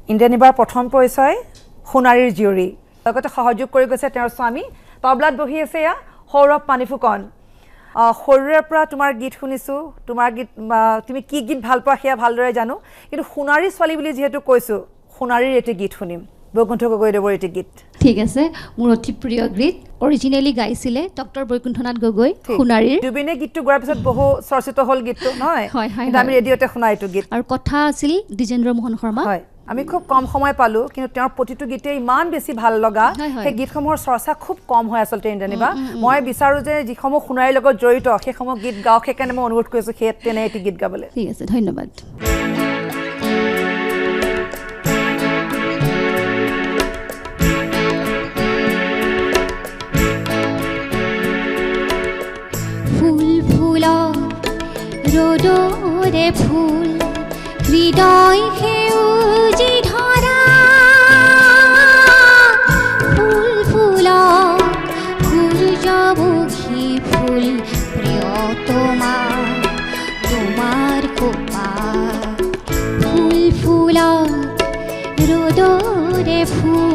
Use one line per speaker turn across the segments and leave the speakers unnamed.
ইন্দ্ৰাণীবাৰ প্ৰথম পৰিচয় সোণাৰীৰ জীয়ৰী লগতে সহযোগ কৰি গৈছে তেওঁৰ স্বামী তবলাত বহি আছে ইয়া সৌৰভ পানীফুকন সৰুৰে পৰা তোমাৰ গীত শুনিছো তোমাৰ গীত তুমি কি গীত ভাল পোৱা সেয়া ভালদৰে জানো কিন্তু সোণাৰী ছোৱালী বুলি যেহেতু কৈছো সোণাৰীৰ এটি গীত শুনিম বৈকুণ্ঠ গগৈদেৱৰ এটি গীত
ঠিক আছে মোৰ অতি প্ৰিয় গীত অৰিজিনেলি গাইছিলে ডক্টৰ বৈকুণ্ঠনাথ গগৈ সোণাৰীৰ
দুবিনে গীতটো গোৱাৰ পিছত বহু চৰ্চিত হ'ল গীতটো নহয় কিন্তু আমি ৰেডিঅ'তে শুনা এইটো গীত
আৰু কথা আছিল দ্বিজেন্দ্ৰ মোহন শৰ্মা
হয় আমি খুব কম সময় পালো কিন্তু তেওঁৰ প্ৰতিটো গীতে ইমান বেছি ভাল লগা সেই গীতসমূহৰ চৰ্চা খুব কম হয় আচলতে ইন্দ্ৰাণীবা মই বিচাৰো যে যিসমূহ সোণাৰীৰ লগত জড়িত সেইসমূহ গীত গাওক সেইকাৰণে মই অনুৰোধ কৰিছো সেই তেনে এটি গীত গাবলৈ
ঠিক আছে ধন্যবাদ ৰ'দৰে ফুল হৃদয় সেউজী ধৰা ফুল ফুলক সূৰ্যমুখী ফুল প্ৰিয়তমা তোমাৰ কপাল ফুল ফুলক ৰ'দৰে ফুল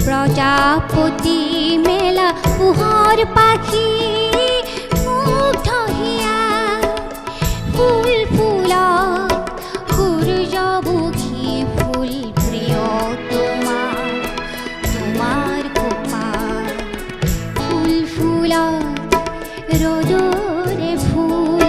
প্ৰজাপতি মেলা পোহৰ পাখি মুগ্ধ হিয়া ফুল ফুলক সূৰ্যমুখী ফুল প্ৰিয়তমা তোমাৰ কপাল ফুল ফুলক ৰ'দৰে ফুল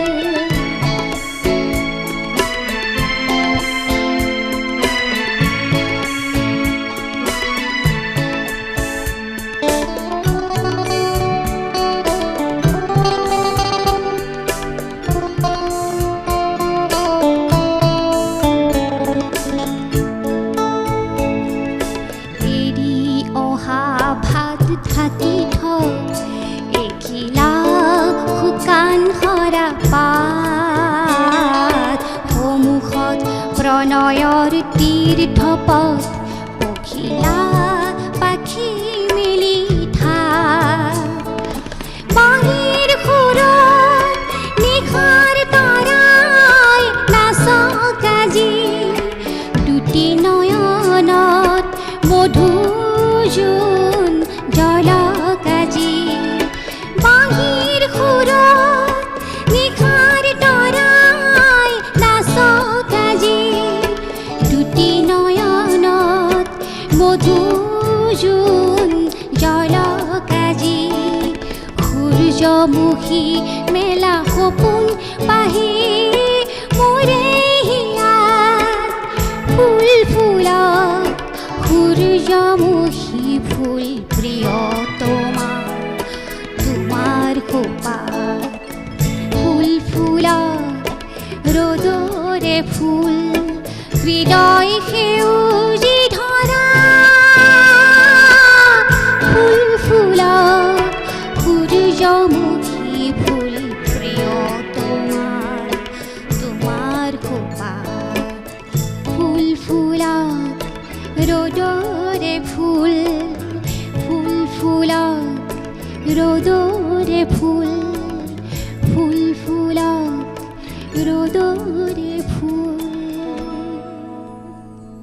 প্ৰণয়ৰ তীৰ্থপথ পখিলা পাখি মেলি বাহিৰ সুৰত নিশাৰ তৰাই নাচক আজি দুটি নয়নত মধুজোন জলক আজি বাহিৰ সুৰত নিশাৰ তৰাই নাচক আজি দুটি নয়নত মধুজোন জলক আজি সূৰ্যমুখী মেলা সপোন পাহি মোৰে হিয়াত ফুল ফুলক সূৰ্যমুখী ফুল প্ৰিয়তমা তোমাৰ কপাল ফুল ফুলক ৰ'দৰে ফুল হৃদয় সেউজী ধৰা ফুল ফুলক সূৰ্যমুখী ফুল প্ৰিয়তমা তোমাৰ কপাল ফুল ফুলক ৰ'দৰে ফুল ফুল ফুলক ৰ'দৰে ফুল ফুল ফুলক ৰ'দৰে ফুল